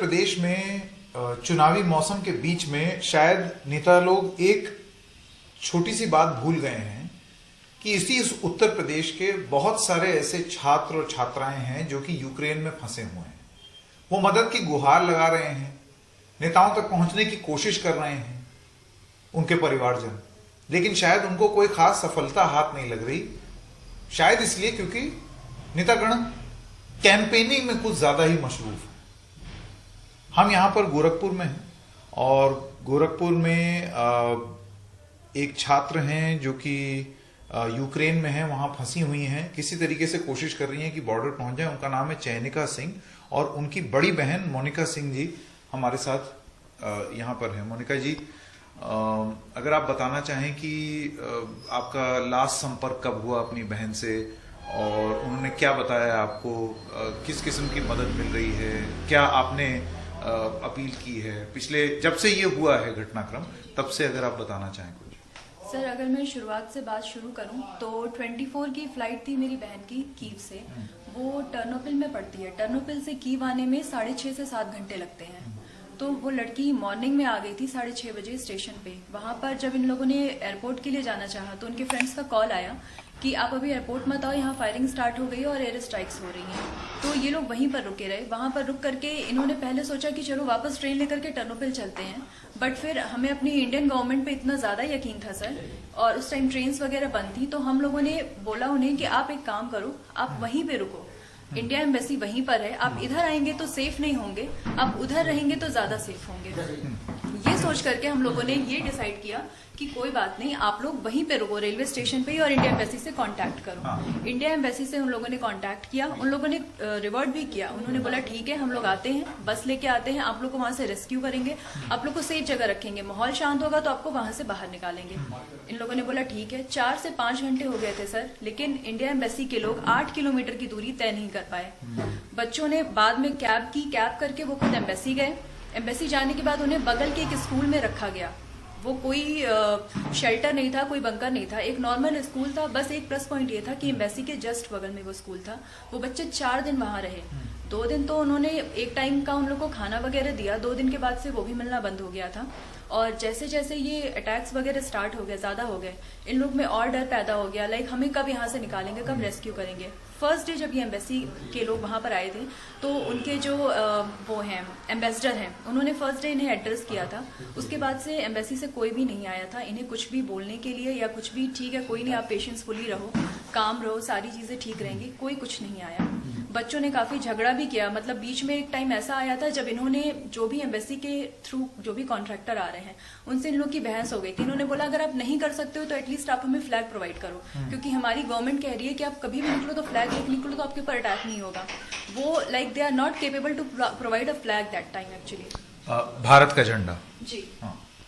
प्रदेश में चुनावी मौसम के बीच में शायद नेता लोग एक छोटी सी बात भूल गए हैं कि इस उत्तर प्रदेश के बहुत सारे ऐसे छात्र और छात्राएं हैं जो कि यूक्रेन में फंसे हुए हैं। वो मदद की गुहार लगा रहे हैं, नेताओं तक पहुंचने की कोशिश कर रहे हैं उनके परिवारजन, लेकिन शायद उनको कोई खास सफलता हाथ नहीं लग रही। शायद इसलिए क्योंकि नेतागण कैंपेनिंग में कुछ ज्यादा ही मशरूफ है। हम यहां पर गोरखपुर में हैं और गोरखपुर में एक छात्र हैं जो कि यूक्रेन में हैं, वहां फंसी हुई हैं, किसी तरीके से कोशिश कर रही हैं कि बॉर्डर पहुंच जाए। उनका नाम है चयनिका सिंह और उनकी बड़ी बहन मोनिका सिंह जी हमारे साथ यहां पर है। मोनिका जी, अगर आप बताना चाहें कि आपका लास्ट संपर्क कब हुआ अपनी बहन से और उन्होंने क्या बताया आपको, किस किस्म की मदद मिल रही है, क्या आपने अपील की है पिछले जब से ये हुआ है घटनाक्रम, तब से अगर आप बताना चाहें कुछ। सर, अगर मैं शुरुआत से बात शुरू करूं तो 24 की फ्लाइट थी मेरी बहन की कीव से। वो टर्नोपिल में पड़ती है। टर्नोपिल से कीव आने में 6.5 से 7 घंटे लगते हैं। तो वो लड़की मॉर्निंग में आ गई थी 6:30 बजे स्टेशन पे। वहां पर जब इन लोगों ने एयरपोर्ट के लिए जाना चाहा तो उनके फ्रेंड्स का कॉल आया कि आप अभी एयरपोर्ट मत आओ, यहाँ फायरिंग स्टार्ट हो गई है और एयर स्ट्राइक्स हो रही हैं। तो ये लोग वहीं पर रुके रहे। वहां पर रुक करके इन्होंने पहले सोचा कि चलो वापस ट्रेन लेकर के टर्नोपिल चलते हैं, बट फिर हमें अपनी इंडियन गवर्नमेंट पे इतना ज्यादा यकीन था सर, और उस टाइम ट्रेन्स वगैरह बंद थी, तो हम लोगों ने बोला उन्हें कि आप एक काम करो, आप वहीं पे रुको, इंडिया एम्बेसी वहीं पर है, आप इधर आएंगे तो सेफ नहीं होंगे, आप उधर रहेंगे तो ज्यादा सेफ होंगे। ये सोच करके हम लोगों ने ये डिसाइड किया कि कोई बात नहीं, आप लोग वहीं पे रुको रेलवे स्टेशन पे ही, और इंडिया एम्बेसी से कांटेक्ट करो। इंडिया एम्बेसी से उन लोगों ने कांटेक्ट किया, उन लोगों ने रिवर्ट भी किया। उन्होंने बोला ठीक है, हम लोग आते हैं, बस लेके आते हैं, आप लोग को वहां से रेस्क्यू करेंगे, आप लोग को सेफ जगह रखेंगे, माहौल शांत होगा तो आपको वहां से बाहर निकालेंगे। इन लोगों ने बोला ठीक है। 4 से 5 घंटे हो गए थे सर, लेकिन इंडिया एम्बेसी के लोग 8 किलोमीटर की दूरी तय नहीं कर पाए। बच्चों ने बाद में कैब की, कैब करके वो खुद एम्बेसी गए। एम्बेसी जाने के बाद उन्हें बगल के एक स्कूल में रखा गया। वो कोई शेल्टर नहीं था, कोई बंकर नहीं था, एक नॉर्मल स्कूल था। बस एक प्लस पॉइंट ये था कि एम्बेसी के जस्ट बगल में वो स्कूल था। वो बच्चे 4 दिन वहां रहे। 2 दिन तो उन्होंने एक टाइम का उन लोग को खाना वगैरह दिया, 2 दिन के बाद से वो भी मिलना बंद हो गया था। और जैसे जैसे ये अटैक्स वगैरह स्टार्ट हो गए, ज्यादा हो गए, इन लोग में और डर पैदा हो गया, लाइक हमें कब यहाँ से निकालेंगे, कब रेस्क्यू करेंगे। फर्स्ट डे जब ये एम्बेसी के लोग वहां पर आए थे तो उनके जो वो हैं एम्बेसडर हैं, उन्होंने फर्स्ट डे इन्हें एड्रेस किया था। उसके बाद से एम्बेसी से कोई भी नहीं आया था इन्हें कुछ भी बोलने के लिए या कुछ भी, ठीक है कोई नहीं, आप पेशेंसफुली रहो, काम रहो, सारी चीजें ठीक रहेंगी, कोई कुछ नहीं आया। बच्चों ने काफी झगड़ा भी किया, मतलब बीच में एक टाइम ऐसा आया था जब इन्होंने जो भी एम्बेसी के थ्रू जो भी कॉन्ट्रैक्टर आ रहे हैं उनसे इन लोग की बहस हो गई थी। इन्होंने बोला अगर आप नहीं कर सकते हो तो एटलीस्ट आप हमें फ्लैग प्रोवाइड करो, क्योंकि हमारी गवर्नमेंट कह रही है कि आप कभी भी निकलो तो फ्लैग लेके निकलो तो आपके ऊपर अटैक नहीं होगा। वो like they are not capable to provide a flag that time actually. Bharat का झंडा जी,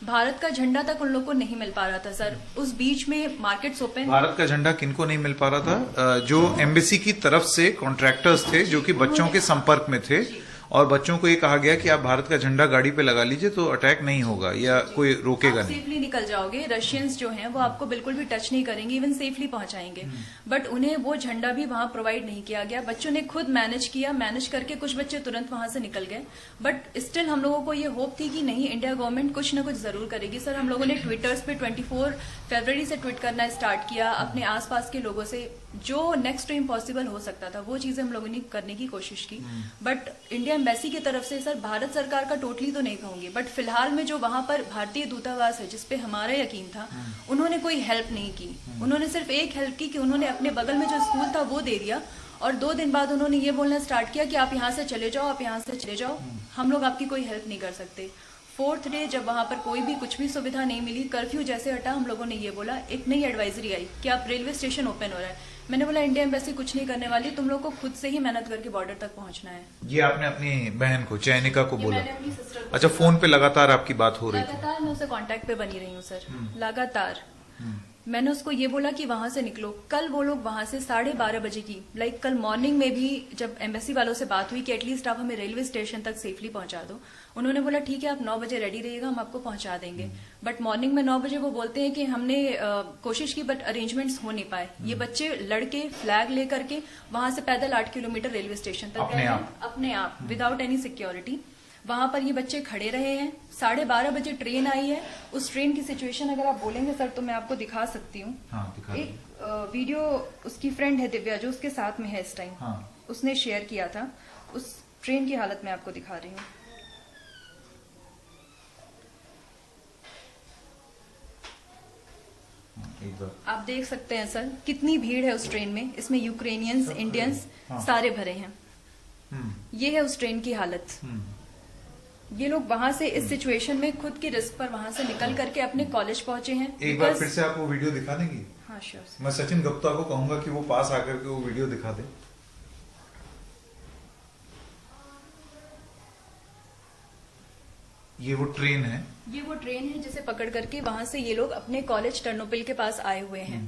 भारत का झंडा तक उन लोग को नहीं मिल पा रहा था सर। उस बीच में मार्केट्स ओपन। भारत का झंडा किनको नहीं मिल पा रहा था? जो एम्बेसी की तरफ से कॉन्ट्रैक्टर्स थे जो कि बच्चों के संपर्क में थे, और बच्चों को ये कहा गया कि आप भारत का झंडा गाड़ी पे लगा लीजिए तो अटैक नहीं होगा या कोई रोकेगा नहीं, सेफली निकल जाओगे। रशियंस जो हैं वो आपको बिल्कुल भी टच नहीं करेंगे, इवन सेफली पहुंचाएंगे। बट उन्हें वो झंडा भी वहां प्रोवाइड नहीं किया गया। बच्चों ने खुद मैनेज किया, मैनेज करके कुछ बच्चे तुरंत वहां से निकल गए। बट स्टिल हम लोगों को ये होप थी कि नहीं, इंडिया गवर्नमेंट कुछ न कुछ जरूर करेगी। सर, हम लोगों ने ट्विटर्स पे 24 फरवरी से ट्वीट करना स्टार्ट किया अपने आसपास के लोगों से, जो नेक्स्ट टू इम्पॉसिबल हो सकता था वो चीजें हम लोगों ने करने की कोशिश की। बट इंडिया एम्बेसी की तरफ से सर, भारत सरकार का टोटली तो नहीं कहूंगी, बट फिलहाल में जो वहां पर भारतीय दूतावास है जिसपे हमारा यकीन था, उन्होंने कोई हेल्प नहीं की। उन्होंने सिर्फ एक हेल्प की कि उन्होंने अपने बगल में जो स्कूल था वो दे दिया, और 2 दिन बाद उन्होंने ये बोलना स्टार्ट किया कि आप यहाँ से चले जाओ, आप यहाँ से चले जाओ, हम लोग आपकी कोई हेल्प नहीं कर सकते। 4th डे जब वहां पर कोई भी कुछ भी सुविधा नहीं मिली, कर्फ्यू जैसे हटा, हम लोगों ने ये बोला, एक नई एडवाइजरी आई कि आप रेलवे स्टेशन ओपन हो रहा है। मैंने बोला इंडिया एम्बेसी कुछ नहीं करने वाली, तुम लोग को खुद से ही मेहनत करके बॉर्डर तक पहुंचना है। ये आपने अपनी बहन को, चयनिका को बोला? मैंने अपनी सिस्टर को। अच्छा, फोन पे लगातार आपकी बात हो रही थी? लगातार मैं उससे कांटेक्ट पे बनी रही हूँ सर, लगातार। मैंने उसको ये बोला कि वहां से निकलो। कल वो लोग वहां से 12:30 बजे की, लाइक कल मॉर्निंग में भी जब एम्बेसी वालों से बात हुई कि एटलीस्ट आप हमें रेलवे स्टेशन तक सेफली पहुंचा दो, उन्होंने बोला ठीक है आप 9 बजे रेडी रहिएगा, हम आपको पहुंचा देंगे। बट मॉर्निंग में 9 बजे वो बोलते हैं कि हमने कोशिश की बट अरेंजमेंट्स हो नहीं पाए। ये बच्चे लड़के फ्लैग लेकर के वहां से पैदल 8 किलोमीटर रेलवे स्टेशन तक गए, अपने आप विदाउट एनी सिक्योरिटी। वहां पर ये बच्चे खड़े रहे हैं। 12:30 बजे ट्रेन आई है। उस ट्रेन की सिचुएशन अगर आप बोलेंगे सर तो मैं आपको दिखा सकती हूँ। हाँ, दिखा एक वीडियो उसकी फ्रेंड है दिव्या जो उसके साथ में है इस टाइम, हाँ। उसने शेयर किया था। उस ट्रेन की हालत मैं आपको दिखा रही हूँ। एक बार आप देख सकते हैं सर कितनी भीड़ है उस ट्रेन में। इसमें यूक्रेनियंस, इंडियंस हाँ। सारे भरे हैं। हम्म, ये है उस ट्रेन की हालत। ये लोग वहां से इस सिचुएशन में खुद की रिस्क पर वहां से निकल करके अपने कॉलेज पहुंचे हैं। एक बार Because- फिर से आप वो वीडियो दिखा देंगी? हाँ श्योर। मैं सचिन गुप्ता को कहूंगा कि वो पास आकर के वो वीडियो दिखा दे। ये वो ट्रेन है। ये वो ट्रेन है जिसे पकड़ करके वहां से ये लोग अपने कॉलेज टर्नोपिल के पास आए हुए हैं।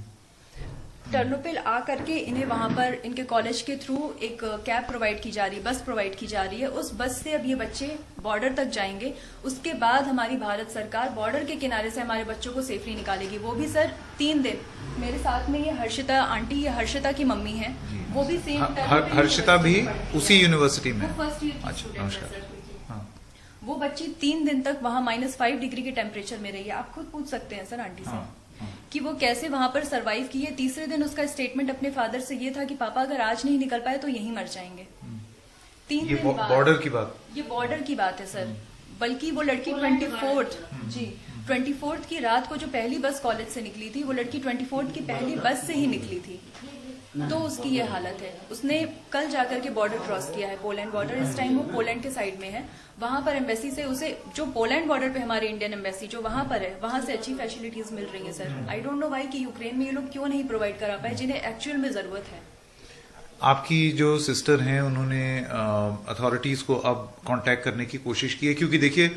टर्नोपिल आ करके इन्हें वहां पर इनके कॉलेज के थ्रू एक कैब प्रोवाइड की जा रही है, बस प्रोवाइड की जा रही है। उस बस से अब ये बच्चे बॉर्डर तक जाएंगे। उसके बाद हमारी भारत सरकार बॉर्डर के किनारे से हमारे बच्चों को सेफली निकालेगी। वो भी सर 3 दिन। मेरे साथ में ये हर्षिता आंटी, ये हर्षिता की मम्मी है। वो भी सेम हर्षिता भी उसी यूनिवर्सिटी में? वो फर्स्ट ईयर की अच्छा, स्टूडेंट है नमस्कार। सर। हाँ। वो बच्ची 3 दिन तक वहां -5 डिग्री के टेम्परेचर में रही है। आप खुद पूछ सकते हैं सर आंटी से हाँ, हाँ। कि वो कैसे वहां पर सरवाइव की है। तीसरे दिन उसका स्टेटमेंट अपने फादर से ये था कि पापा अगर आज नहीं निकल पाए तो यहीं मर जाएंगे। 3 ये दिन बाद बॉर्डर की बात? ये बॉर्डर की बात है सर। बल्कि वो लड़की 24th जी 24th की रात को जो पहली बस कॉलेज से निकली थी, वो लड़की 24th की पहली बस से ही निकली थी। तो उसकी ये हालत है। उसने कल जाकर के बॉर्डर क्रॉस किया है, पोलैंड बॉर्डर। इस टाइम वो पोलैंड के साइड में है। वहां पर एम्बेसी से उसे, जो पोलैंड बॉर्डर पे हमारी इंडियन एम्बेसी जो वहां पर है, वहां से अच्छी फैसिलिटीज मिल रही है सर। आई डोंट नो भाई कि यूक्रेन में ये लोग क्यों नहीं प्रोवाइड करा पाए जिन्हें एक्चुअल में जरूरत है। आपकी जो सिस्टर हैं उन्होंने अथॉरिटीज को अब कांटेक्ट करने की कोशिश की है? क्योंकि देखिए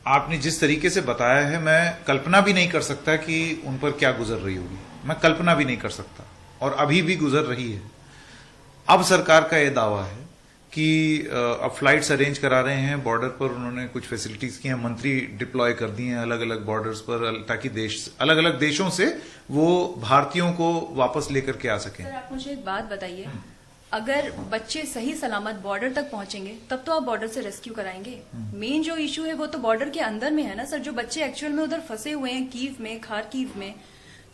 आपने जिस तरीके से बताया है, मैं कल्पना भी नहीं कर सकता कि उन पर क्या गुजर रही होगी। मैं कल्पना भी नहीं कर सकता, और अभी भी गुजर रही है। अब सरकार का यह दावा है कि अब फ्लाइट्स अरेंज करा रहे हैं बॉर्डर पर। उन्होंने कुछ फैसिलिटीज की हैं, मंत्री डिप्लॉय कर दिए हैं अलग अलग बॉर्डर्स पर, ताकि अलग अलग देशों से वो भारतीयों को वापस लेकर के आ सकें। सर आप मुझे एक बात बताइए, अगर बच्चे सही सलामत बॉर्डर तक पहुंचेंगे तब तो आप बॉर्डर से रेस्क्यू कराएंगे। मेन जो इशू है वो तो बॉर्डर के अंदर में है ना सर। जो बच्चे एक्चुअल में उधर फंसे हुए हैं, कीव में, खारकीव में,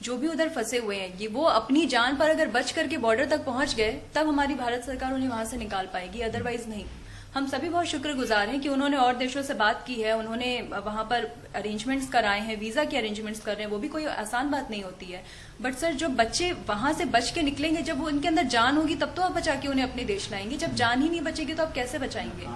जो भी उधर फंसे हुए हैं, ये वो अपनी जान पर अगर बच करके बॉर्डर तक पहुंच गए तब हमारी भारत सरकार उन्हें वहां से निकाल पाएगी, अदरवाइज नहीं। हम सभी बहुत शुक्रगुजार हैं कि उन्होंने और देशों से बात की है, उन्होंने वहां पर अरेंजमेंट्स कराए हैं, वीजा के अरेंजमेंट्स कर रहे हैं। वो भी कोई आसान बात नहीं होती है। बट सर जो बच्चे वहां से बच के निकलेंगे, जब वो उनके अंदर जान होगी तब तो आप बचा के उन्हें अपने देश लाएंगे। जब जान ही नहीं बचेगी तो आप कैसे बचाएंगे?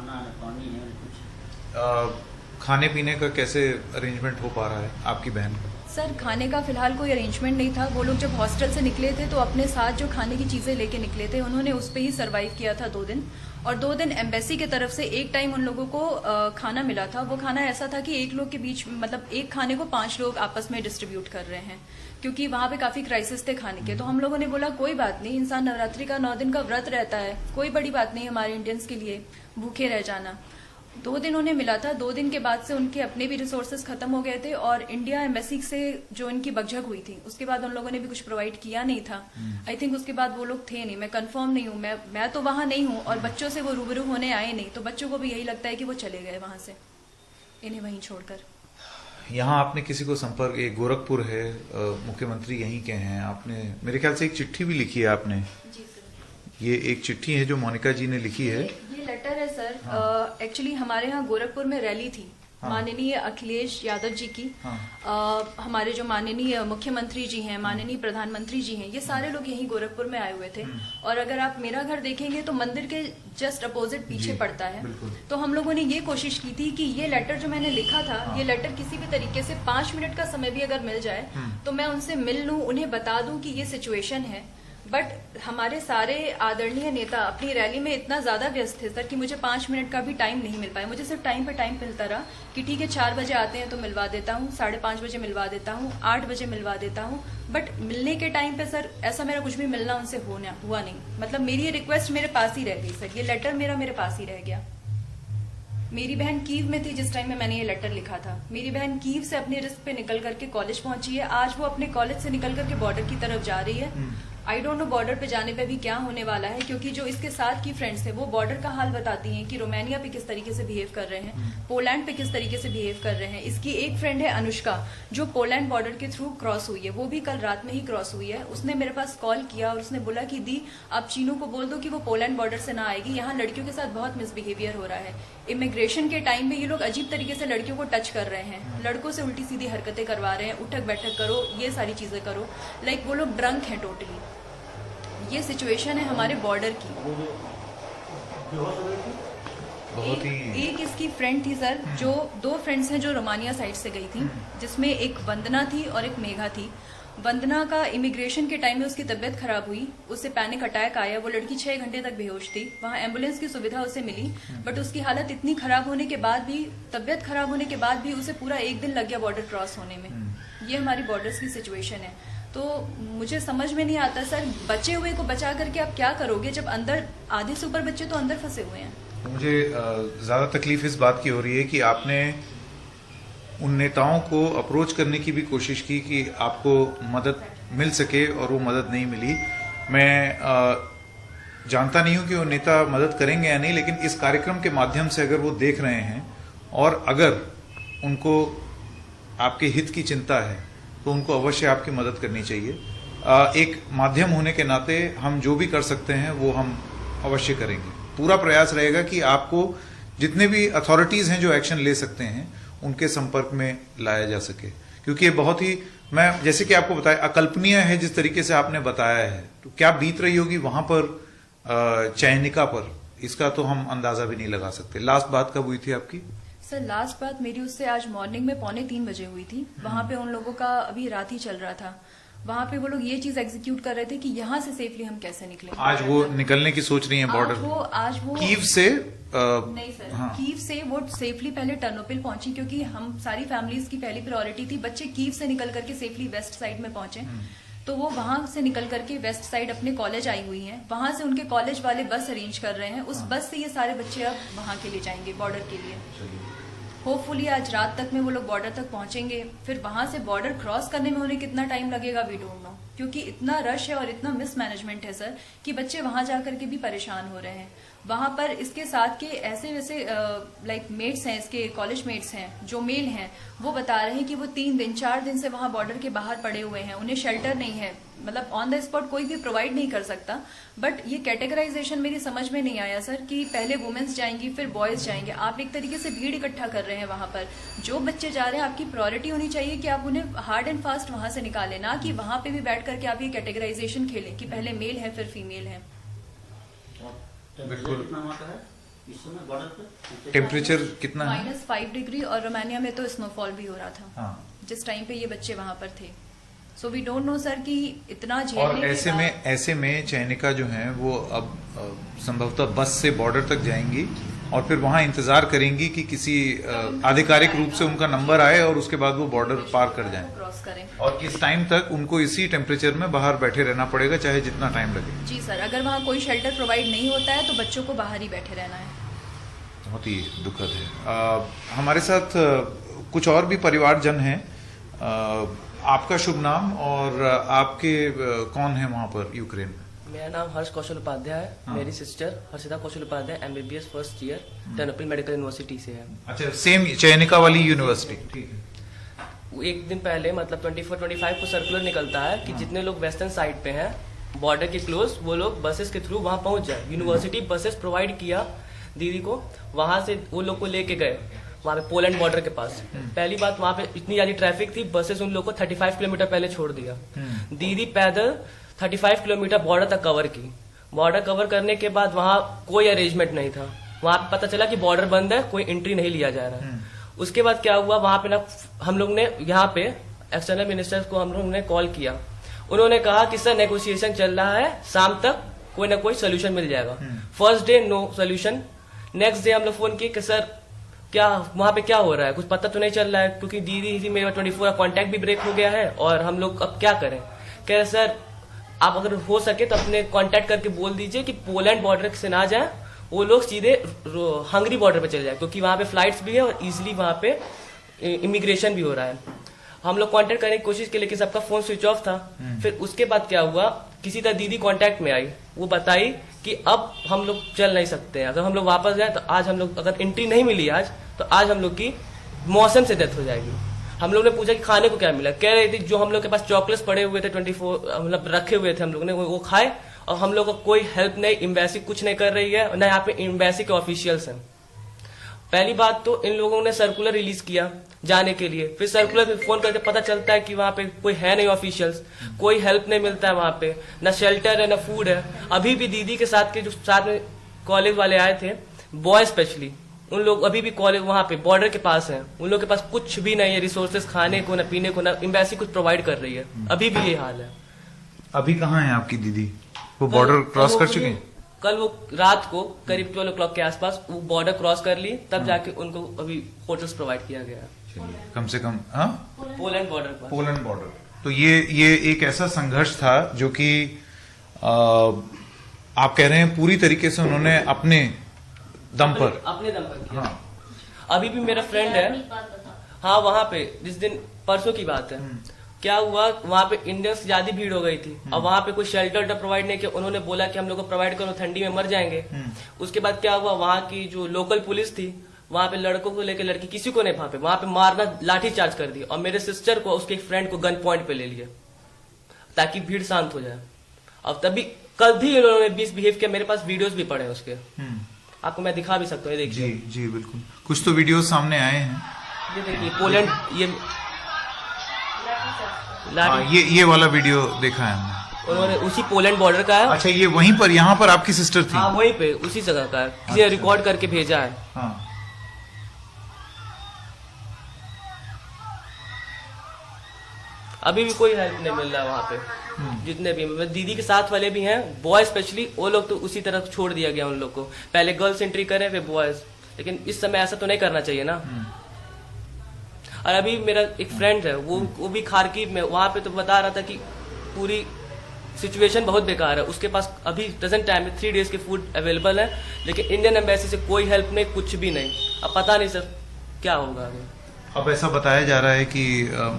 खाने पीने का कैसे अरेंजमेंट हो पा रहा है आपकी बहन का? सर खाने का फिलहाल कोई अरेंजमेंट नहीं था। वो लोग जब हॉस्टल से निकले थे तो अपने साथ जो खाने की चीजें लेके निकले थे, उन्होंने उस पे ही सरवाइव किया था 2 दिन। और 2 दिन एम्बेसी की तरफ से एक टाइम उन लोगों को खाना मिला था। वो खाना ऐसा था कि एक लोग के बीच, मतलब एक खाने को 5 लोग आपस में डिस्ट्रीब्यूट कर रहे हैं, क्योंकि वहां पे काफी क्राइसिस थे खाने के। तो हम लोगों ने बोला कोई बात नहीं, इंसान नवरात्रि का 9 दिन का व्रत रहता है, कोई बड़ी बात नहीं हमारे इंडियंस के लिए भूखे रह जाना। 2 दिन उन्हें मिला था। 2 दिन के बाद से उनके अपने भी रिसोर्सेज खत्म हो गए थे, और इंडिया एम्बेसी से जो इनकी बकझक हुई थी उसके बाद उन लोगों ने भी कुछ प्रोवाइड किया नहीं था। आई थिंक उसके बाद वो लोग थे नहीं, मैं कंफर्म नहीं हूँ। मैं तो वहां नहीं हूँ, और बच्चों से वो रूबरू होने आए नहीं, तो बच्चों को भी यही लगता है कि वो चले गए वहां से, इन्हें वहीं छोड़कर। यहाँ आपने किसी को संपर्क, एक गोरखपुर है, मुख्यमंत्री यहीं के हैं, आपने मेरे ख्याल से एक चिट्ठी भी लिखी है आपने? जी सर। ये एक चिट्ठी है जो मोनिका जी ने लिखी है। ये लेटर है सर। एक्चुअली हमारे यहाँ गोरखपुर में रैली थी माननीय अखिलेश यादव जी की। हमारे जो माननीय मुख्यमंत्री जी हैं, माननीय प्रधानमंत्री जी हैं, ये सारे लोग यहीं गोरखपुर में आए हुए थे। और अगर आप मेरा घर देखेंगे तो मंदिर के जस्ट अपोजिट पीछे पड़ता है। तो हम लोगों ने ये कोशिश की थी कि ये लेटर जो मैंने लिखा था, ये लेटर किसी भी तरीके से 5 मिनट का समय भी अगर मिल जाए तो मैं उनसे मिल लूं, उन्हें बता दूं कि ये सिचुएशन है। बट हमारे सारे आदरणीय नेता अपनी रैली में इतना ज्यादा व्यस्त थे सर कि मुझे 5 मिनट का भी टाइम नहीं मिल पाया। मुझे सिर्फ टाइम पे टाइम मिलता रहा कि ठीक है 4 बजे आते हैं तो मिलवा देता हूँ, 5:30 बजे मिलवा देता हूँ, 8 बजे मिलवा देता हूँ। बट मिलने के टाइम पे सर ऐसा मेरा कुछ भी मिलना उनसे हुआ नहीं। मतलब मेरी ये रिक्वेस्ट मेरे पास ही रह गई सर, ये लेटर मेरे पास ही रह गया। मेरी बहन कीव में थी जिस टाइम में मैंने ये लेटर लिखा था। मेरी बहन कीव से अपने रिस्क पे निकल करके कॉलेज पहुंची है। आज वो अपने कॉलेज से निकल करके बॉर्डर की तरफ जा रही है। आई डोंट नो बॉर्डर पे जाने पे भी क्या होने वाला है, क्योंकि जो इसके साथ की फ्रेंड्स है वो बॉर्डर का हाल बताती हैं कि रोमानिया पे किस तरीके से बिहेव कर रहे हैं, पोलैंड पे किस तरीके से बिहेव कर रहे हैं। इसकी एक फ्रेंड है अनुष्का, जो पोलैंड बॉर्डर के थ्रू क्रॉस हुई है, वो भी कल रात में ही क्रॉस हुई है। उसने मेरे पास कॉल किया और उसने बोला कि दी आप चीनू को बोल दो कि वो पोलैंड बॉर्डर से ना आएगी, यहाँ लड़कियों के साथ बहुत मिसबिहेवियर हो रहा है। इमिग्रेशन के टाइम पे ये लोग अजीब तरीके से लड़कियों को टच कर रहे हैं, लड़कों से उल्टी सीधी हरकतें करवा रहे हैं, उठक बैठक करो, ये सारी चीजें करो। लाइक वो लोग ड्रंक हैं टोटली। ये सिचुएशन है हमारे बॉर्डर की। बहुत ही एक इसकी फ्रेंड थी सर, जो 2 फ्रेंड्स हैं जो रोमानिया साइड से गई थी, जिसमें एक वंदना थी और एक मेघा थी। वंदना का इमिग्रेशन के टाइम में उसकी तबीयत खराब हुई, उससे पैनिक अटैक आया, वो लड़की 6 घंटे तक बेहोश थी। वहां एम्बुलेंस की सुविधा उसे मिली, बट उसकी हालत इतनी खराब होने के बाद भी, तबीयत खराब होने के बाद भी उसे पूरा 1 दिन लग गया बॉर्डर क्रॉस होने में। ये हमारी बॉर्डर्स की सिचुएशन है। तो मुझे समझ में नहीं आता सर, बचे हुए को बचा करके आप क्या करोगे जब अंदर आधे से ऊपर बच्चे तो अंदर फंसे हुए हैं। मुझे ज्यादा तकलीफ इस बात की हो रही है कि आपने उन नेताओं को अप्रोच करने की भी कोशिश की कि आपको मदद मिल सके और वो मदद नहीं मिली। मैं जानता नहीं हूं कि वो नेता मदद करेंगे या नहीं, लेकिन इस कार्यक्रम के माध्यम से अगर वो देख रहे हैं और अगर उनको आपके हित की चिंता है तो उनको अवश्य आपकी मदद करनी चाहिए। एक माध्यम होने के नाते हम जो भी कर सकते हैं वो हम अवश्य करेंगे। पूरा प्रयास रहेगा कि आपको जितने भी अथॉरिटीज हैं जो एक्शन ले सकते हैं उनके संपर्क में लाया जा सके, क्योंकि ये बहुत ही, मैं जैसे कि आपको बताया, अकल्पनीय है जिस तरीके से आपने बताया है। तो क्या बीत रही होगी वहां पर चयनिका पर, इसका तो हम अंदाजा भी नहीं लगा सकते। लास्ट बात कब हुई थी आपकी? सर लास्ट बात मेरी उससे आज मॉर्निंग में 2:45 बजे हुई थी। वहां पे उन लोगों का अभी रात ही चल रहा था। वहां पे वो लोग ये चीज एग्जीक्यूट कर रहे थे कि यहाँ से सेफली हम कैसे निकले। आज वो निकलने की सोच रही है बॉर्डर, आज वो कीव से नहीं सर, हाँ। कीव से वो सेफली पहले टर्नोपिल पहुंची, क्योंकि हम सारी फैमिलीज की पहली प्रायोरिटी थी बच्चे कीव से निकल करके सेफली वेस्ट साइड में पहुंचे। तो वो वहां से निकल करके वेस्ट साइड अपने कॉलेज आई हुई हैं। वहां से उनके कॉलेज वाले बस अरेंज कर रहे हैं, उस बस से ये सारे बच्चे अब वहां के लिए जाएंगे बॉर्डर के लिए। होपफुली आज रात तक में वो लोग बॉर्डर तक पहुंचेंगे। फिर वहां से बॉर्डर क्रॉस करने में उन्हें कितना टाइम लगेगा वी डोंट नो, क्योंकि इतना रश है और इतना मिसमैनेजमेंट है सर कि बच्चे वहां जाकर के भी परेशान हो रहे हैं। वहां पर इसके साथ के ऐसे वैसे लाइक मेट्स हैं, इसके कॉलेज मेट्स हैं जो मेल हैं, वो बता रहे हैं कि वो 3 दिन 4 दिन से वहां बॉर्डर के बाहर पड़े हुए हैं, उन्हें शेल्टर नहीं है, मतलब ऑन द स्पॉट कोई भी प्रोवाइड नहीं कर सकता। बट ये कैटेगराइजेशन मेरी समझ में नहीं आया सर कि पहले वुमेन्स जाएंगी फिर बॉयज जाएंगे। आप एक तरीके से भीड़ इकट्ठा कर रहे हैं वहां पर। जो बच्चे जा रहे हैं आपकी प्रायोरिटी होनी चाहिए कि आप उन्हें हार्ड एंड फास्ट वहां से निकालें, ना कि वहां पे भी बैठ करके आप ये कैटेगराइजेशन खेलें कि पहले मेल है फिर फीमेल है। बिल्कुल। कितना होता है इस समय बॉर्डर पे? टेम्परेचर कितना है? -5 डिग्री और रोमानिया में तो स्नोफॉल भी हो रहा था हाँ। जिस टाइम पे ये बच्चे वहां पर थे। So we don't know sir कि इतना झेलने और के ऐसे में चयनिका जो है वो अब संभवतः बस से बॉर्डर तक जाएंगी और फिर वहां इंतजार करेंगी कि किसी आधिकारिक रूप से उनका नंबर आए और उसके बाद वो बॉर्डर पार कर जाएं। क्रॉस करें। और इस टाइम तक उनको इसी टेम्परेचर में बाहर बैठे रहना पड़ेगा, चाहे जितना टाइम लगे। जी सर, अगर वहाँ कोई शेल्टर प्रोवाइड नहीं होता है तो बच्चों को बाहर ही बैठे रहना है। बहुत ही दुखद है। हमारे साथ कुछ और भी परिवारजन हैं। आपका शुभ नाम और आपके कौन है वहाँ पर यूक्रेन में? मेरा नाम हर्ष कौशल उपाध्याय है। हाँ। मेरी sister Harshita Kaushal Upadhyay MBBS first year Ternopil medical university से है। अच्छा, सेम चयनिका वाली यूनिवर्सिटी। ठीक है। एक दिन पहले मतलब 24-25 को सर्कुलर निकलता है कि जितने लोग वेस्टर्न साइड पे हैं बॉर्डर के क्लोज, वो लोग बसेस के थ्रू वहां पहुंच जाए। यूनिवर्सिटी बसेस प्रोवाइड किया दीदी को, वहां से वो लोग को लेके गए वहां पे पोलैंड बॉर्डर के पास। पहली बात, वहां पे इतनी ज्यादा ट्रैफिक थी, बसेस उन लोग को 35 किलोमीटर पहले छोड़ दिया। दीदी पैदल 35 किलोमीटर बॉर्डर तक कवर की। बॉर्डर कवर करने के बाद वहां कोई अरेंजमेंट नहीं था। वहां पे पता चला कि बॉर्डर बंद है, कोई एंट्री नहीं लिया जा रहा है। उसके बाद क्या हुआ, वहां पे ना हम लोग ने यहाँ पे एक्सटर्नल मिनिस्टर्स को हम लोग ने कॉल किया। उन्होंने कहा कि सर नेगोशिएशन चल रहा है, शाम तक कोई ना कोई सोल्यूशन मिल जाएगा। First day no solution. Next day हम लोग फोन किए कि सर क्या वहां पे क्या हो रहा है, कुछ पता तो नहीं चल रहा है, क्योंकि दीदी मेरा 24 कॉन्टैक्ट भी ब्रेक हो गया है और हम लोग अब क्या करें। कह रहे सर आप अगर हो सके तो अपने कांटेक्ट करके बोल दीजिए कि पोलैंड बॉर्डर से ना जाए, वो लोग सीधे हंगरी बॉर्डर पे चले जाए, क्योंकि वहां पे फ्लाइट्स भी है और इजीली वहां पे इमिग्रेशन भी हो रहा है। हम लोग कांटेक्ट करने की कोशिश की, लेकिन सबका फोन स्विच ऑफ था। फिर उसके बाद क्या हुआ, किसी तरह दीदी कांटेक्ट में आई, वो बताई कि अब हम लोग चल नहीं सकते हैं, अगर हम लोग वापस जाए तो आज हम लोग, अगर एंट्री नहीं मिली आज, तो आज हम लोग की मौसम से डेथ हो जाएगी। हम लोग ने पूछा कि खाने को क्या मिला, कह रही थी जो हम लोग के पास चॉकलेट्स पड़े हुए थे 24 मतलब रखे हुए थे हम लोग ने, वो खाए, और हम लोग को कोई हेल्प नहीं, एम्बेसी कुछ नहीं कर रही है, न यहाँ पे एम्बेसी के ऑफिशियल्स हैं। पहली बात तो इन लोगों ने सर्कुलर रिलीज किया जाने के लिए, फिर सर्कुलर में फोन करके पता चलता है कि वहां पे कोई है नहीं ऑफिशियल्स, कोई हेल्प नहीं मिलता है वहां पे, न शेल्टर है न फूड है। अभी भी दीदी के साथ के जो साथ में कॉलेज वाले आए थे, बॉय स्पेशली, उन लोग अभी भी कॉलेज वहां पे बॉर्डर के पास हैं, उन लोग के पास कुछ भी नहीं है, रिसोर्सेज खाने को, न पीने को, न एम्बेसी कुछ प्रोवाइड कर रही है। अभी भी ये हाल है। अभी कहाँ है आपकी दीदी? वो बॉर्डर क्रॉस कर चुके हैं? कल वो रात को करीब 12 o'clock के आसपास वो बॉर्डर क्रॉस कर ली, तब जाके उनको अभी होटल्स प्रोवाइड किया गया है। चलिए, कम से कम हाँ, पोलैंड बॉर्डर पर। Poland border. तो ये एक ऐसा संघर्ष था जो कि आप कह रहे हैं पूरी तरीके से उन्होंने अपने दम पर किया। हाँ। अभी भी मेरा फ्रेंड है, हाँ, वहां पे जिस दिन परसों की बात है, क्या हुआ, वहां पे इंडियंस ज्यादा भीड़ हो गई थी, और वहां पे कोई शेल्टर प्रोवाइड नहीं किया, उन्होंने बोला कि हम लोग को प्रोवाइड करो, ठंडी में मर जाएंगे। उसके बाद क्या हुआ, वहां की जो लोकल पुलिस थी, वहां पे लड़कों को लेकर लड़की किसी को नहीं भापे, वहां पे मारना, लाठी चार्ज कर दिया, और मेरे सिस्टर को, उसके फ्रेंड को गन पॉइंट पे ले लिया ताकि भीड़ शांत हो जाए। अब तभी कल भी इन्होंने मिसबिहेव किया, मेरे पास वीडियोस भी पड़े हैं उसके, आपको मैं दिखा भी सकता हूँ, ये देखिए। जी जी बिल्कुल, कुछ तो वीडियो सामने आए हैं। ये देखिए पोलैंड, ये वाला वीडियो देखा है हमने। उन्होंने उसी पोलैंड बॉर्डर का है। अच्छा, ये वहीं पर, यहाँ पर आपकी सिस्टर थी? हाँ, वहीं पे उसी जगह का है, किसी ने रिकॉर्ड करके भेजा है। हाँ। अभी भी कोई हेल्प नहीं मिल रहा है वहाँ पे, जितने भी दीदी के साथ वाले भी हैं, बॉय स्पेशली, वो लोग तो उसी तरह छोड़ दिया गया उन लोग को, पहले गर्ल्स एंट्री करें फिर बॉयज, लेकिन इस समय ऐसा तो नहीं करना चाहिए ना। और अभी मेरा एक फ्रेंड है, वो भी खारकीव में, वहां पे तो बता रहा था कि पूरी सिचुएशन बहुत बेकार है, उसके पास अभी प्रेजेंट टाइम में 3 days के फूड अवेलेबल है, लेकिन इंडियन एम्बेसी से कोई हेल्प नहीं, कुछ भी नहीं। अब पता नहीं सर क्या होगा अभी। अब ऐसा बताया जा रहा है कि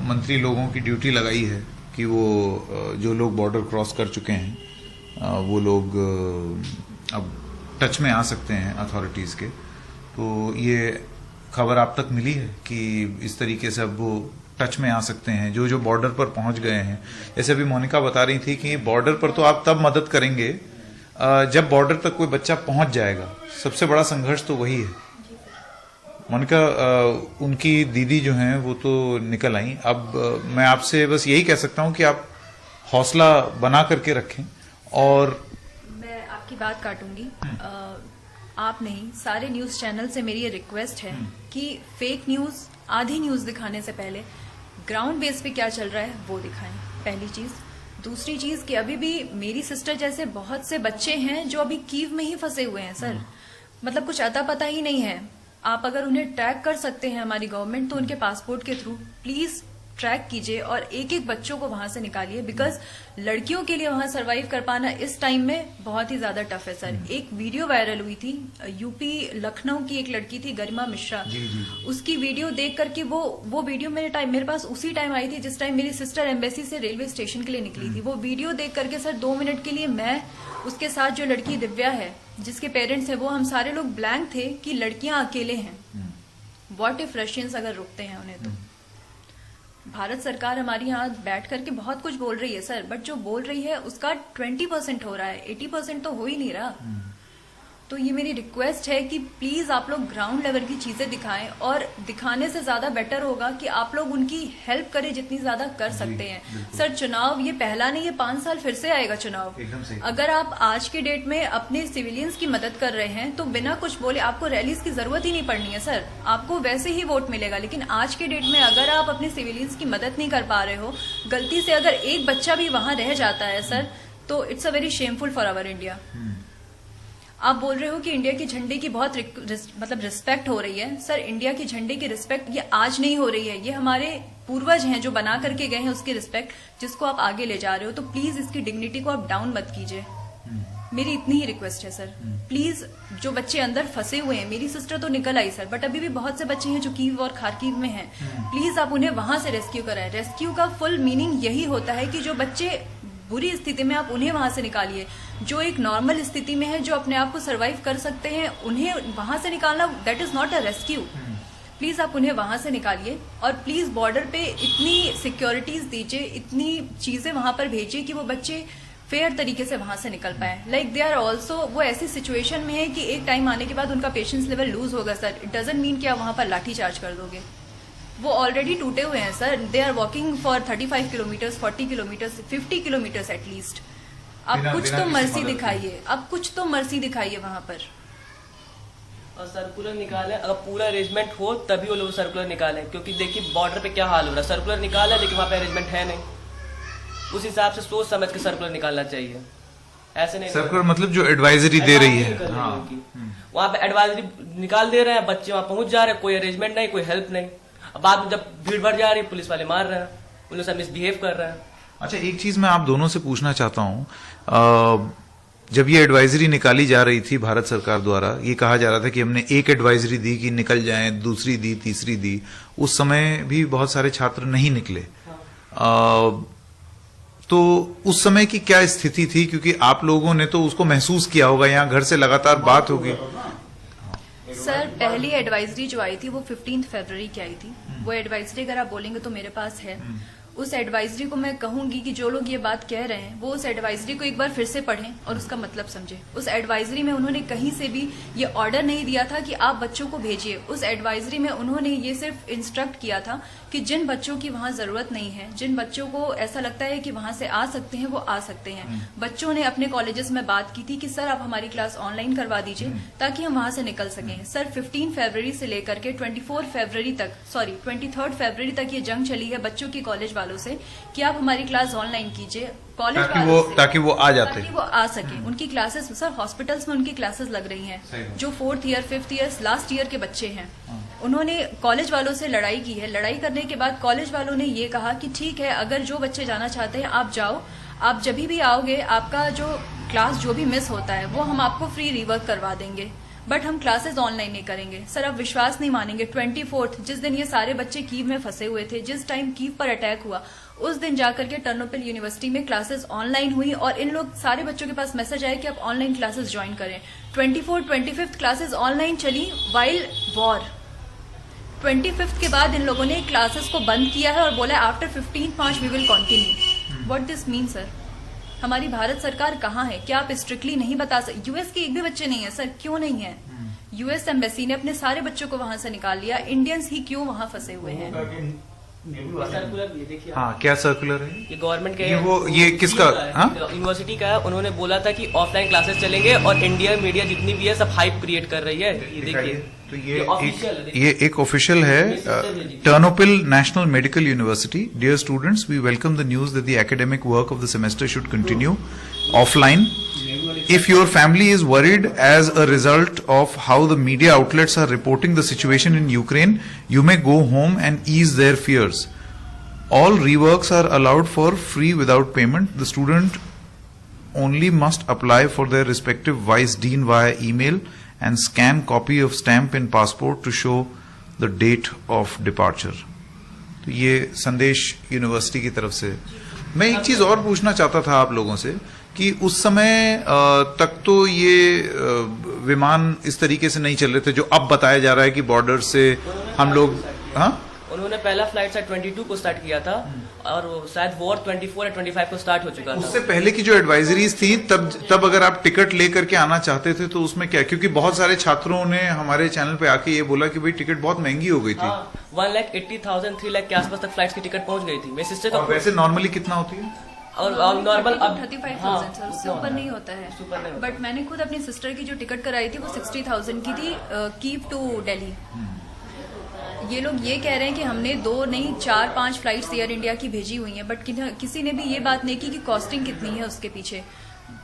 मंत्री लोगों की ड्यूटी लगाई है कि वो जो लोग बॉर्डर क्रॉस कर चुके हैं वो लोग अब टच में आ सकते हैं अथॉरिटीज के। तो ये खबर आप तक मिली है कि इस तरीके से अब वो टच में आ सकते हैं जो बॉर्डर पर पहुंच गए हैं? जैसे अभी मोनिका बता रही थी कि बॉर्डर पर तो आप तब मदद करेंगे जब बॉर्डर तक कोई बच्चा पहुंच जाएगा। सबसे बड़ा संघर्ष तो वही है। मोनिका, उनकी दीदी जो हैं वो तो निकल आई। अब मैं आपसे बस यही कह सकता हूं कि आप हौसला बना करके रखें। और मैं आपकी बात काटूंगी, आप नहीं, सारे न्यूज चैनल से मेरी ये रिक्वेस्ट है कि फेक न्यूज, आधी न्यूज दिखाने से पहले ग्राउंड बेस पे क्या चल रहा है वो दिखाएं, पहली चीज। दूसरी चीज कि अभी भी मेरी सिस्टर जैसे बहुत से बच्चे हैं जो अभी कीव में ही फंसे हुए हैं सर, मतलब कुछ अता पता ही नहीं है। आप अगर उन्हें ट्रैक कर सकते हैं हमारी गवर्नमेंट, तो उनके पासपोर्ट के थ्रू प्लीज ट्रैक कीजिए और एक एक बच्चों को वहां से निकालिए, बिकॉज लड़कियों के लिए वहां सरवाइव कर पाना इस टाइम में बहुत ही ज्यादा टफ है सर। एक वीडियो वायरल हुई थी, यूपी लखनऊ की एक लड़की थी गरिमा मिश्रा, उसकी वीडियो देख करके वो वीडियो मेरे पास उसी टाइम आई थी जिस टाइम मेरी सिस्टर एम्बेसी से रेलवे स्टेशन के लिए निकली थी। वो वीडियो देख करके सर 2 मिनट के लिए मैं, उसके साथ जो लड़की दिव्या है जिसके पेरेंट्स है वो, हम सारे लोग ब्लैंक थे कि लड़कियां अकेले हैं। व्हाट इफ रशियंस अगर रुकते हैं उन्हें तो। भारत सरकार हमारी यहाँ बैठ करके बहुत कुछ बोल रही है सर, बट जो बोल रही है उसका 20% हो रहा है, 80% तो हो ही नहीं रहा। तो ये मेरी रिक्वेस्ट है कि प्लीज आप लोग ग्राउंड लेवल की चीजें दिखाएं, और दिखाने से ज्यादा बेटर होगा कि आप लोग उनकी हेल्प करें जितनी ज्यादा कर सकते हैं। सर चुनाव ये पहला नहीं, ये 5 साल फिर से आएगा चुनाव। अगर आप आज के डेट में अपने सिविलियंस की मदद कर रहे हैं तो बिना कुछ बोले आपको रैलीज की जरूरत ही नहीं पड़नी है सर, आपको वैसे ही वोट मिलेगा। लेकिन आज के डेट में अगर आप अपने सिविलियंस की मदद नहीं कर पा रहे हो, गलती से अगर एक बच्चा भी वहां रह जाता है सर, तो it's a very shameful for our India. आप बोल रहे हो कि इंडिया के झंडे की बहुत मतलब रिस्पेक्ट हो रही है सर, इंडिया के झंडे की रिस्पेक्ट ये आज नहीं हो रही है, ये हमारे पूर्वज हैं जो बना करके गए हैं उसकी रिस्पेक्ट, जिसको आप आगे ले जा रहे हो। तो प्लीज इसकी डिग्निटी को आप डाउन मत कीजिए, मेरी इतनी ही रिक्वेस्ट है सर, प्लीज जो बच्चे अंदर फंसे हुए हैं, मेरी सिस्टर तो निकल आई सर, बट अभी भी बहुत से बच्चे हैं जो कीव और खारकीव में हैं, प्लीज आप उन्हें वहां से रेस्क्यू कराएं। रेस्क्यू का फुल मीनिंग यही होता है कि जो बच्चे बुरी स्थिति में, आप उन्हें वहां से निकालिए। जो एक नॉर्मल स्थिति में है, जो अपने आप को सर्वाइव कर सकते हैं, उन्हें वहां से निकालना, that is not a rescue. Please आप उन्हें वहां से निकालिए और प्लीज बॉर्डर पे इतनी सिक्योरिटीज दीजिए, इतनी चीजें वहां पर भेजिए कि वो बच्चे फेयर तरीके से वहां से निकल पाए। लाइक दे आर ऑल्सो, वो ऐसी सिचुएशन में है कि एक टाइम आने के बाद उनका पेशेंस लेवल लूज होगा सर। इट डजंट मीन कि आप वहां पर लाठी चार्ज कर दोगे। वो ऑलरेडी टूटे हुए हैं sir. They are walking for 35 kilometres, 40 kilometres, 50 kilometres at least. आप कुछ तो मर्सी दिखाइए, आप कुछ तो मर्सी दिखाइए वहां पर। और सर्कुलर निकाले, अगर पूरा अरेंजमेंट हो तभी वो लोग सर्कुलर निकालें, क्योंकि देखिए बॉर्डर पे क्या हाल हो रहा है। सर्कुलर निकाला लेकिन वहाँ पे अरेंजमेंट है नहीं, उस हिसाब से सोच समझ के सर्कुलर निकालना चाहिए। ऐसे नहीं सर्कुलर मतलब जो एडवाइजरी दे रही है, वहाँ पे एडवाइजरी निकाल दे रहे हैं, बच्चे वहाँ पहुंच जा रहे हैं, कोई अरेंजमेंट नहीं, कोई हेल्प नहीं। अब बाद में जब भीड़ बढ़ जा रही है, पुलिस वाले मार रहे हैं, उन्हें सब मिसबिहेव कर रहे हैं। अच्छा, एक चीज मैं आप दोनों से पूछना चाहता हूँ। जब ये एडवाइजरी निकाली जा रही थी भारत सरकार द्वारा, ये कहा जा रहा था कि हमने एक एडवाइजरी दी कि निकल जाएं, दूसरी दी, तीसरी दी, उस समय भी बहुत सारे छात्र नहीं निकले। तो उस समय की क्या स्थिति थी, क्योंकि आप लोगों ने तो उसको महसूस किया होगा, यहाँ घर से लगातार बात होगी। सर, पहली एडवाइजरी जो आई थी वो 15 फरवरी की आई थी। वो एडवाइजरी अगर आप बोलेंगे तो मेरे पास है। उस एडवाइजरी को मैं कहूंगी कि जो लोग ये बात कह रहे हैं वो उस एडवाइजरी को एक बार फिर से पढ़ें और उसका मतलब समझें। उस एडवाइजरी में उन्होंने कहीं से भी ये ऑर्डर नहीं दिया था कि आप बच्चों को भेजिए। उस एडवाइजरी में उन्होंने ये सिर्फ इंस्ट्रक्ट किया था कि जिन बच्चों की वहां जरूरत नहीं है, जिन बच्चों को ऐसा लगता है कि वहां से आ सकते हैं, वो आ सकते हैं। बच्चों ने अपने कॉलेजेस में बात की थी कि सर आप हमारी क्लास ऑनलाइन करवा दीजिए ताकि हम वहां से निकल सकें। सर 15 फरवरी से लेकर के 23 फरवरी तक ये जंग चली है बच्चों की कॉलेज वालों से कि आप हमारी क्लास ऑनलाइन कीजिए। कॉलेज ताकि वो आ जाते, ताकि वो आ सके। उनकी क्लासेस सर हॉस्पिटल्स में उनकी क्लासेस लग रही हैं। जो 4th year 5th year last year के बच्चे हैं, उन्होंने कॉलेज वालों से लड़ाई की है। लड़ाई करने के बाद कॉलेज वालों ने ये कहा कि ठीक है, अगर जो बच्चे जाना चाहते हैं आप जाओ, आप जब भी आओगे आपका जो क्लास जो भी मिस होता है वो हम आपको फ्री रिवर्क करवा देंगे, बट हम क्लासेस ऑनलाइन नहीं करेंगे। सर आप विश्वास नहीं मानेंगे, 24 जिस दिन ये सारे बच्चे कीव में फंसे हुए थे, जिस टाइम कीव पर अटैक हुआ, उस दिन जाकर के टर्नोपिल यूनिवर्सिटी में क्लासेस ऑनलाइन हुई और इन लोग सारे बच्चों के पास मैसेज आया कि आप ऑनलाइन क्लासेस ज्वाइन करें। 25 क्लासेस ऑनलाइन चली वाइल वॉर। 25 के बाद इन लोगों ने क्लासेस को बंद किया है और बोला after 15 March we will continue. What this mean sir? हमारी भारत सरकार कहाँ है? क्या आप स्ट्रिक्टली नहीं बता सकते? यूएस के एक भी बच्चे नहीं है सर, क्यों नहीं है? यूएस एम्बेसी ने अपने सारे बच्चों को वहां से निकाल लिया, इंडियंस ही क्यों वहां फंसे हुए हैं? सर्कुलर ये देखिए, हाँ, क्या सर्कुलर है ये गवर्नमेंट का, ये किसका? यूनिवर्सिटी का है। उन्होंने बोला था कि ऑफलाइन क्लासेस चलेंगे और इंडिया मीडिया जितनी भी है सब हाइप क्रिएट कर रही है। ये देखिए, तो ये ये एक ऑफिशियल है, Ternopil national medical university. Dear students, we welcome the news that the academic work of the semester should continue offline. If your family is worried as a result of how the media outlets are reporting the situation in Ukraine, you may go home and ease their fears. All reworks are allowed for free without payment. The student only must apply for their respective vice dean via email and scan copy of stamp in passport to show the date of departure. तो ये संदेश university की तरफ से। मैं एक चीज और पूछना चाहता था आप लोगों से कि उस समय तक तो ये विमान इस तरीके से नहीं चल रहे थे जो अब बताया जा रहा है कि बॉर्डर से हम लोग, हाँ, उन्होंने पहला फ्लाइट शायद 22 को स्टार्ट किया था और शायद वॉर 24 या 25 को स्टार्ट हो चुका था। उससे पहले की जो एडवाइजरीज थी तब अगर आप टिकट लेकर के आना चाहते थे तो उसमें क्या, क्योंकि बहुत सारे छात्रों ने हमारे चैनल पे आके ये बोला कि भाई टिकट बहुत महंगी हो गई थी। 1,80,000 3 लाख के आसपास तक फ्लाइट की टिकट पहुंच गई थी। मेरी सिस्टर का वैसे नॉर्मली कितना होती है? और नॉर्मल अब 35,000 सर, उससे ऊपर नहीं होता है। बट मैंने खुद अपनी सिस्टर की जो टिकट कराई थी वो 60,000 की थी, कीव टू दिल्ली। ये लोग ये कह रहे हैं कि हमने 2 नहीं 4-5 फ्लाइट्स एयर इंडिया की भेजी हुई हैं, बट किसी ने भी ये बात नहीं की कि कॉस्टिंग कितनी है उसके पीछे।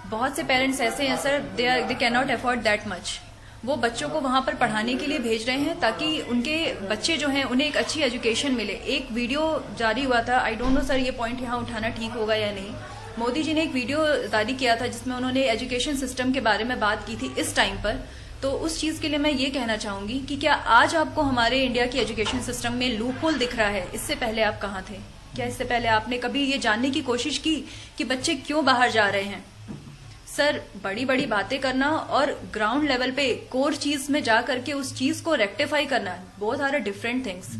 बहुत से पेरेंट्स ऐसे हैं sir, they can not afford that much. वो बच्चों को वहां पर पढ़ाने के लिए भेज रहे हैं ताकि उनके बच्चे जो हैं उन्हें एक अच्छी एजुकेशन मिले। एक वीडियो जारी हुआ था, आई डोंट नो सर ये पॉइंट यहाँ उठाना ठीक होगा या नहीं, मोदी जी ने एक वीडियो जारी किया था जिसमें उन्होंने एजुकेशन सिस्टम के बारे में बात की थी इस टाइम पर। तो उस चीज के लिए मैं ये कहना चाहूंगी कि क्या आज आपको हमारे इंडिया की एजुकेशन सिस्टम में लूप होल दिख रहा है? इससे पहले आप कहाँ थे? क्या इससे पहले आपने कभी ये जानने की कोशिश की कि बच्चे क्यों बाहर जा रहे हैं? सर, बड़ी बड़ी बातें करना और ग्राउंड लेवल पे कोर चीज में जा करके उस चीज को रेक्टिफाई करना, बहुत सारे डिफरेंट थिंग्स।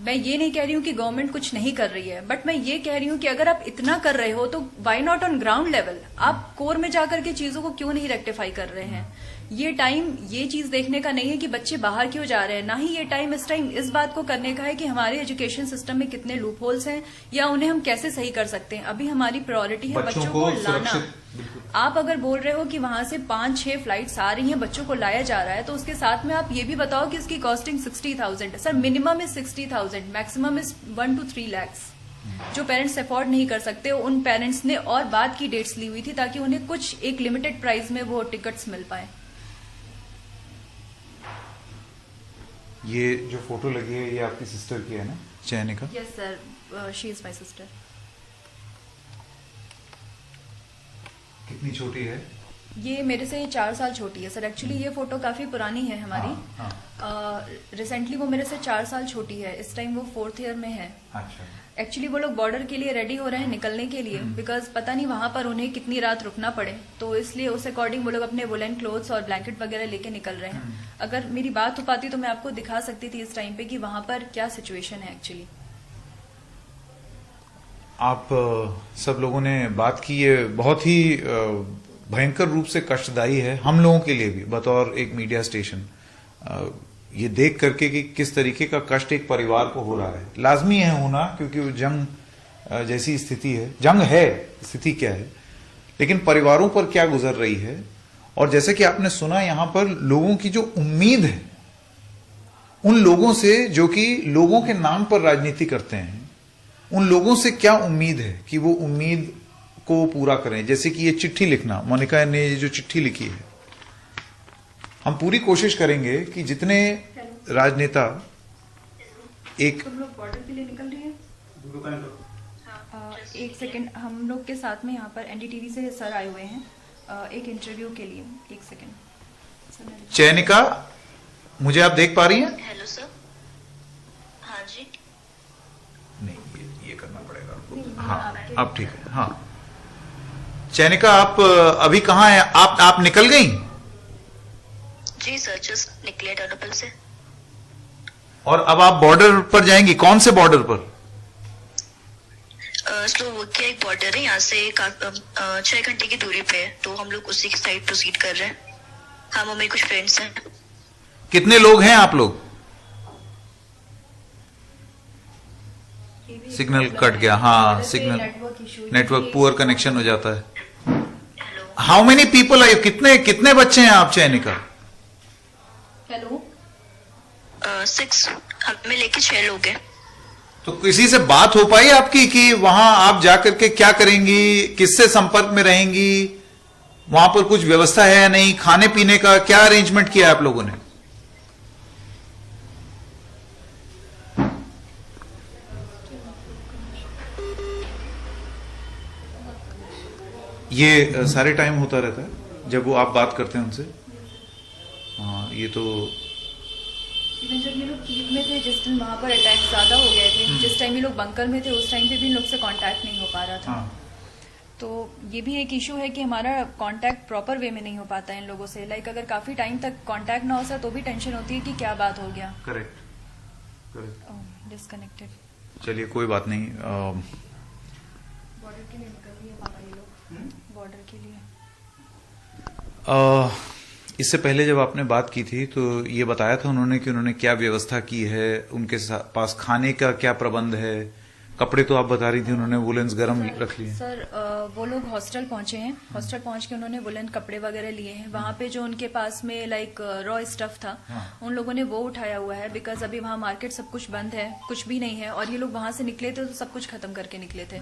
मैं ये नहीं कह रही हूँ कि गवर्नमेंट कुछ नहीं कर रही है, बट मैं ये कह रही हूँ कि अगर आप इतना कर रहे हो तो why not on ground level? आप कोर में जाकर के चीजों को क्यों नहीं रेक्टिफाई कर रहे हैं? ये टाइम ये चीज देखने का नहीं है कि बच्चे बाहर क्यों जा रहे हैं, ना ही ये टाइम इस बात को करने का है कि हमारे एजुकेशन सिस्टम में कितने लूप होल्स हैं या उन्हें हम कैसे सही कर सकते हैं। अभी हमारी प्रायोरिटी है बच्चों को लाना। आप अगर बोल रहे हो कि वहां से 5-6 फ्लाइट्स आ रही हैं, बच्चों को लाया जा रहा है, तो उसके साथ में आप ये भी बताओ कि इसकी कॉस्टिंग 60,000 है। Sir, minimum is 60,000, maximum is 1 to 3 lakhs। जो पेरेंट्स अफोर्ड नहीं कर सकते उन पेरेंट्स ने और बाद की डेट्स ली हुई थी ताकि उन्हें कुछ एक लिमिटेड प्राइस में वो टिकट्स मिल पाए। ये जो फोटो लगी है ये आपकी सिस्टर की है ना, चयनिका? Yes sir, she is my sister. कितनी छोटी है? ये मेरे से 4 साल छोटी है सर। एक्चुअली ये फोटो काफी पुरानी है हमारी। रिसेंटली वो मेरे से 4 साल छोटी है। इस टाइम वो 4th ईयर में है। अच्छा। एक्चुअली वो लोग बॉर्डर के लिए रेडी हो रहे हैं निकलने के लिए, बिकॉज पता नहीं वहां पर उन्हें कितनी रात रुकना पड़े, तो इसलिए उस अकॉर्डिंग वो लोग अपने वुलन क्लोथ्स और ब्लैंकेट वगैरह लेके निकल रहे हैं। अगर मेरी बात हो पाती तो मैं आपको दिखा सकती थी इस टाइम पे कि वहां पर क्या सिचुएशन है एक्चुअली। आप सब लोगों ने बात की, ये बहुत ही भयंकर रूप से कष्टदायी है हम लोगों के लिए भी बतौर एक मीडिया स्टेशन। ये देख करके कि किस तरीके का कष्ट एक परिवार को हो रहा है, लाजमी है होना, क्योंकि वो जंग जैसी स्थिति है, जंग है, स्थिति क्या है, लेकिन परिवारों पर क्या गुजर रही है। और जैसे कि आपने सुना, यहां पर लोगों की जो उम्मीद है, उन लोगों से जो कि लोगों के नाम पर राजनीति करते हैं, उन लोगों से क्या उम्मीद है कि वो उम्मीद को पूरा करें। जैसे कि ये चिट्ठी लिखना, मोनिका ने जो चिट्ठी लिखी है, हम पूरी कोशिश करेंगे कि जितने राजनेता एक तुम लोग बॉर्डर के लिए निकल रही हैं? एक सेकंड, हम लोग के साथ में यहाँ पर एनडीटीवी से सर आए हुए हैं एक इंटरव्यू के लिए। एक सेकंड। चयनिका, मुझे आप देख पा रही हैं? Hello sir. हाँ जी। नहीं, ये करना पड़ेगा। हाँ, अब ठीक है। हाँ, चयनिका, आप अभी कहाँ हैं? आप निकल गई? जी सर, जस्ट निकले टर्नोपिल से। और अब आप बॉर्डर पर जाएंगी? कौन से बॉर्डर पर? स्लोवाकिया एक बॉर्डर है, यहाँ से 6 घंटे की दूरी पे है, तो हम लोग उसी की साइड प्रोसीड कर रहे हैं। हम और मेरे कुछ फ्रेंड्स हैं। कितने लोग हैं आप लोग? सिग्नल कट गया। हाँ, सिग्नल नेटवर्क पुअर कनेक्शन हो जाता है। Hello. How many people are you? कितने बच्चे हैं आप, चयनिका? हेलो। 6, हमें लेके 6 लोग हैं। तो किसी से बात हो पाई आपकी कि वहां आप जाकर के क्या करेंगी, किससे संपर्क में रहेंगी, वहां पर कुछ व्यवस्था है या नहीं, खाने पीने का क्या अरेंजमेंट किया आप लोगों ने? ये सारे टाइम होता रहता है जब वो आप बात करते हैं उनसे? हाँ, ये तो इवन जब ये लोग कीव में थे, जिस दिन वहां पर अटैक ज्यादा हो गए थे, जिस टाइम ये लोग बंकर में थे, उस टाइम पे भी इन लोग से कांटेक्ट नहीं हो पा रहा था। हाँ। तो ये भी एक इशू है कि हमारा कांटेक्ट प्रॉपर वे में नहीं हो पाता है इन लोगों से। लाइक अगर काफी टाइम तक कांटेक्ट ना हो सका तो भी टेंशन होती है कि क्या बात हो गया। करेक्ट। डिस्कनेक्टेड। चलिए, कोई बात नहीं। बॉर्डर के लिए निकल रही है पापा ये लोग, बॉर्डर के लिए। इससे पहले जब आपने बात की थी तो ये बताया था उन्होंने कि उन्होंने क्या व्यवस्था की है, उनके पास खाने का क्या प्रबंध है, कपड़े तो आप बता रही थी उन्होंने वुलेंस गर्म रख लिए। सर, वो लोग हॉस्टल पहुंचे हैं। हॉस्टल पहुंच के उन्होंने वुलन कपड़े वगैरह लिए हैं। वहां पे जो उनके पास में लाइक रॉ स्टफ था, उन लोगों ने वो उठाया हुआ है, बिकॉज अभी वहां मार्केट सब कुछ बंद है, कुछ भी नहीं है। और ये लोग वहां से निकले थे तो सब कुछ खत्म करके निकले थे,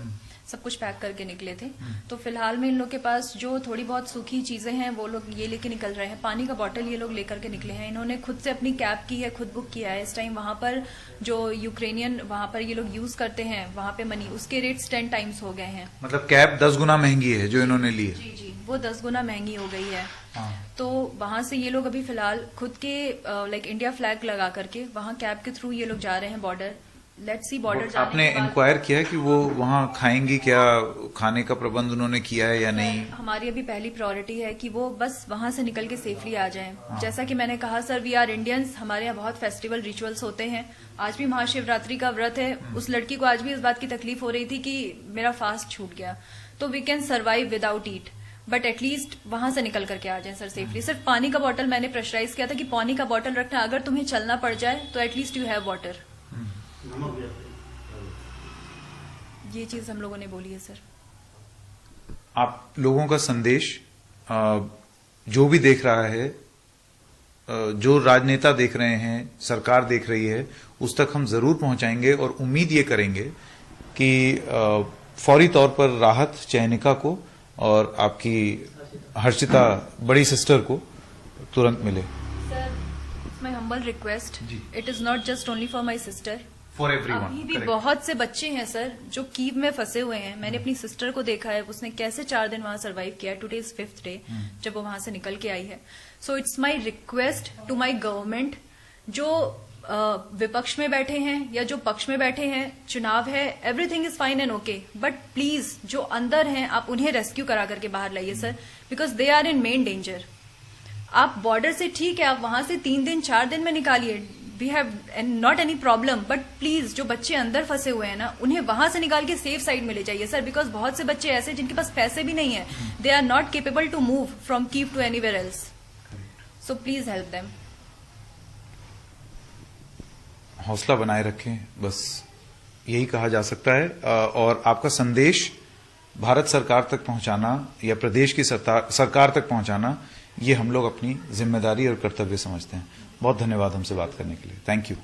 सब कुछ पैक करके निकले थे। तो फिलहाल में इन लोग के पास जो थोड़ी बहुत सूखी चीजें हैं वो लोग ये लेके निकल रहे हैं। पानी का बॉटल ये लोग लेकर के निकले हैं। इन्होंने खुद से अपनी कैब की है, खुद बुक किया है। इस टाइम वहां पर जो यूक्रेनियन वहां पर ये लोग यूज करते हैं हैं वहाँ पे मनी, उसके रेट्स 10 टाइम्स हो गए हैं। मतलब कैब 10 गुना महंगी है जो इन्होंने ली है। जी जी, वो 10 गुना महंगी हो गई है। हाँ। तो वहां से ये लोग अभी फिलहाल खुद के लाइक इंडिया फ्लैग लगा करके वहां कैब के थ्रू ये लोग जा रहे हैं बॉर्डर। लेट्स सी बॉर्डर जाने आपने के बाद इंक्वायर किया कि वो वहाँ खाएंगी क्या, खाने का प्रबंध उन्होंने किया है या नहीं? हमारी अभी पहली प्रायोरिटी है कि वो बस वहां से निकल के सेफली आ जाएं। जैसा कि मैंने कहा सर, वी आर इंडियंस, हमारे यहाँ बहुत फेस्टिवल रिचुअल्स होते हैं। आज भी महाशिवरात्रि का व्रत है, उस लड़की को आज भी इस बात की तकलीफ हो रही थी कि मेरा फास्ट छूट गया। तो we can survive without eat, but at least वहां से निकल करके आ जाएं सर सेफली। सिर्फ पानी का बॉटल मैंने प्रेशराइज किया था कि पानी का बॉटल रखना, अगर तुम्हें चलना पड़ जाए तो एटलीस्ट यू हैव वाटर। नमक भी रखते हैं। ये चीज हम लोगों ने बोली है सर। आप लोगों का संदेश जो भी देख रहा है, जो राजनेता देख रहे हैं, सरकार देख रही है, उस तक हम जरूर पहुंचाएंगे और उम्मीद ये करेंगे कि फौरी तौर पर राहत चयनिका को और आपकी हर्षिता बड़ी सिस्टर को तुरंत मिले। सर, माय हम्बल रिक्वेस्ट, जी। It is not just only for my sister. For everyone. अभी भी बहुत से बच्चे हैं सर जो कीव में फंसे हुए हैं। मैंने अपनी सिस्टर को देखा है, उसने कैसे 4 दिन वहां सरवाइव किया। टुडे इज 5th डे जब वो वहां से निकल के आई है। So it's my request to my government, जो विपक्ष में बैठे हैं या जो पक्ष में बैठे हैं, चुनाव है, everything is fine and okay, but please जो अंदर हैं आप उन्हें रेस्क्यू करा करके बाहर लाइए sir, because they are in main danger. आप बॉर्डर से ठीक है, आप वहां से 3 दिन 4 दिन में निकालिए, we have not any problem, but please जो बच्चे अंदर फंसे हुए हैं ना, उन्हें वहां से निकाल के सेफ साइड में ले जाइए सर, बिकॉज बहुत से बच्चे ऐसे जिनके पास पैसे भी नहीं है, they are not capable to move from Kyiv to anywhere else. So please help them. हौसला बनाए रखें, बस यही कहा जा सकता है। और आपका संदेश भारत सरकार तक पहुंचाना या प्रदेश की सरकार तक पहुंचाना, ये हम लोग अपनी जिम्मेदारी और कर्तव्य समझते हैं। बहुत धन्यवाद हमसे बात करने के लिए। Thank you.